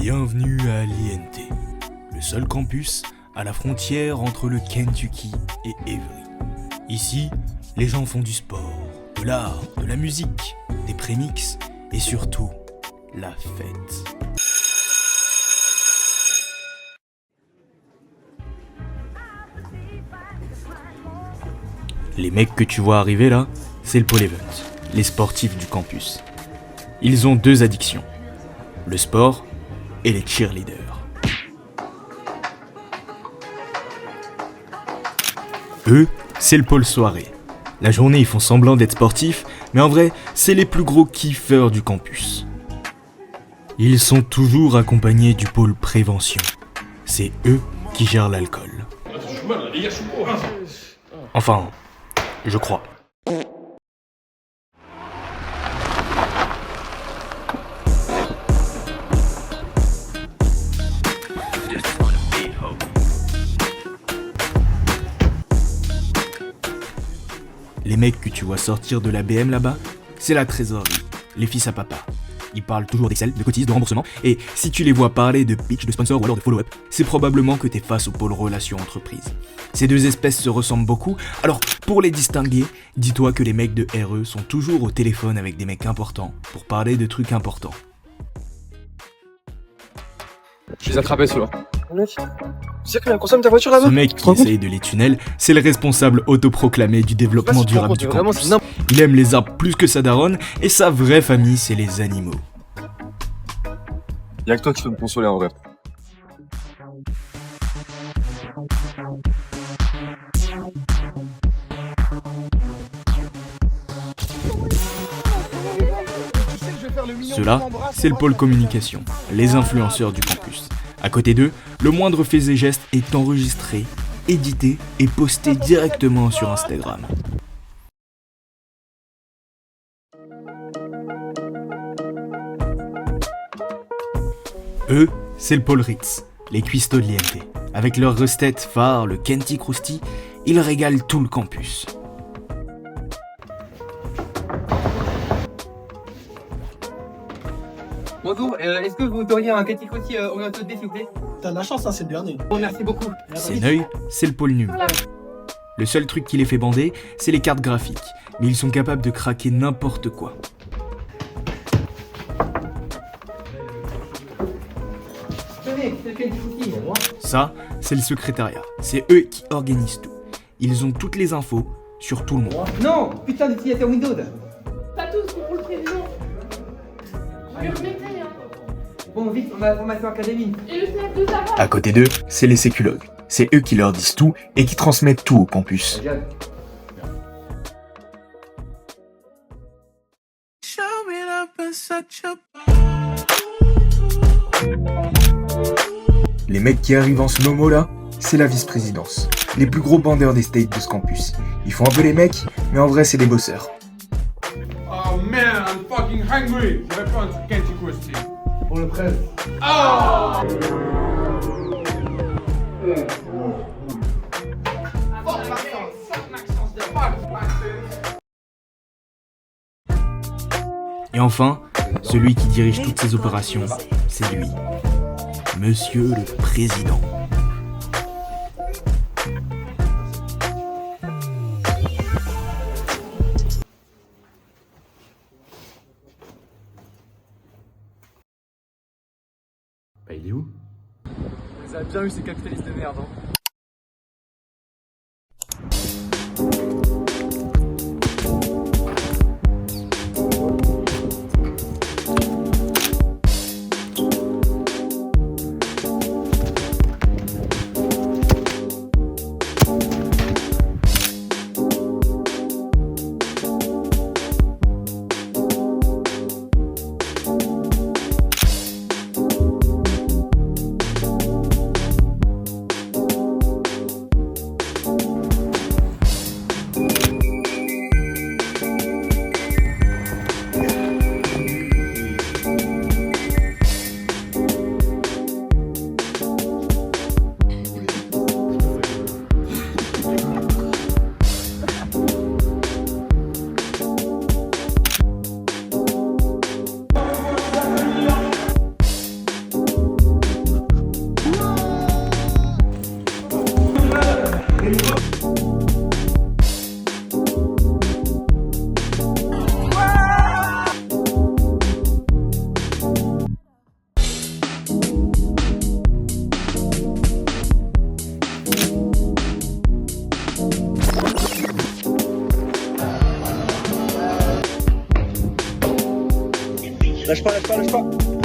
Bienvenue à l'INT, le seul campus à la frontière entre le Kentucky et Avery. Ici, les gens font du sport, de l'art, de la musique, des prémix et surtout, la fête. Les mecs que tu vois arriver là, c'est le pole event, les sportifs du campus. Ils ont deux addictions, le sport et les cheerleaders. Eux, c'est le pôle soirée. La journée, ils font semblant d'être sportifs, mais en vrai, c'est les plus gros kiffeurs du campus. Ils sont toujours accompagnés du pôle prévention. C'est eux qui gèrent l'alcool. Enfin, je crois. Les mecs que tu vois sortir de la BM là-bas, c'est la trésorerie, les fils à papa. Ils parlent toujours d'Excel, de cotises, de remboursement, et si tu les vois parler de pitch, de sponsor ou alors de follow-up, c'est probablement que t'es face au pôle relations entreprises. Ces deux espèces se ressemblent beaucoup, alors pour les distinguer, dis-toi que les mecs de RE sont toujours au téléphone avec des mecs importants pour parler de trucs importants. Je les attrapais ceux-là. Mec, tu sais combien consomme ta voiture là-bas? Ce mec qui essaye de les tunnels, c'est le responsable autoproclamé du développement durable du campus. Il aime les arbres plus que sa daronne, et sa vraie famille, c'est les animaux. Y'a que toi qui peux me consoler en vrai. Ceux-là, c'est le pôle communication, les influenceurs du campus. À côté d'eux, le moindre fait et geste est enregistré, édité et posté directement sur Instagram. Eux, c'est le pôle Ritz, les cuistots de l'INT. Avec leur recette phare, le Kenty Krusty, ils régalent tout le campus. Bonjour, est-ce que vous auriez un Kenty Krusty orienté s'il vous plaît? T'as de la chance, hein, c'est le dernier. Bon, merci beaucoup. Senoï, c'est le pôle num. Le seul truc qui les fait bander, c'est les cartes graphiques, mais ils sont capables de craquer n'importe quoi. Tenez, c'est le Kenty Krusty. Ça, c'est le secrétariat. C'est eux qui organisent tout. Ils ont toutes les infos sur tout le monde. Non, putain d'utilisateur Windows. Pas tous, pour le président. Je vais remettre, hein. Bon, vite, on a la formation académie. Et le CF de Sarah. À côté d'eux, c'est les séculogues. C'est eux qui leur disent tout et qui transmettent tout au campus. Les mecs qui arrivent en slow-mo là, c'est la vice-présidence. Les plus gros bandeurs des states de ce campus. Ils font un peu les mecs, mais en vrai c'est des bosseurs. Oh man, I'm fucking hungry. Je vais prendre ce Kenty Krusty. Pour le presse. Et enfin, celui qui dirige toutes ces opérations, c'est lui. Monsieur le Président. Bah il est où? Vous avez bien eu ces capitalistes de merde, hein. Lâche pas, lâche pas, lâche pas.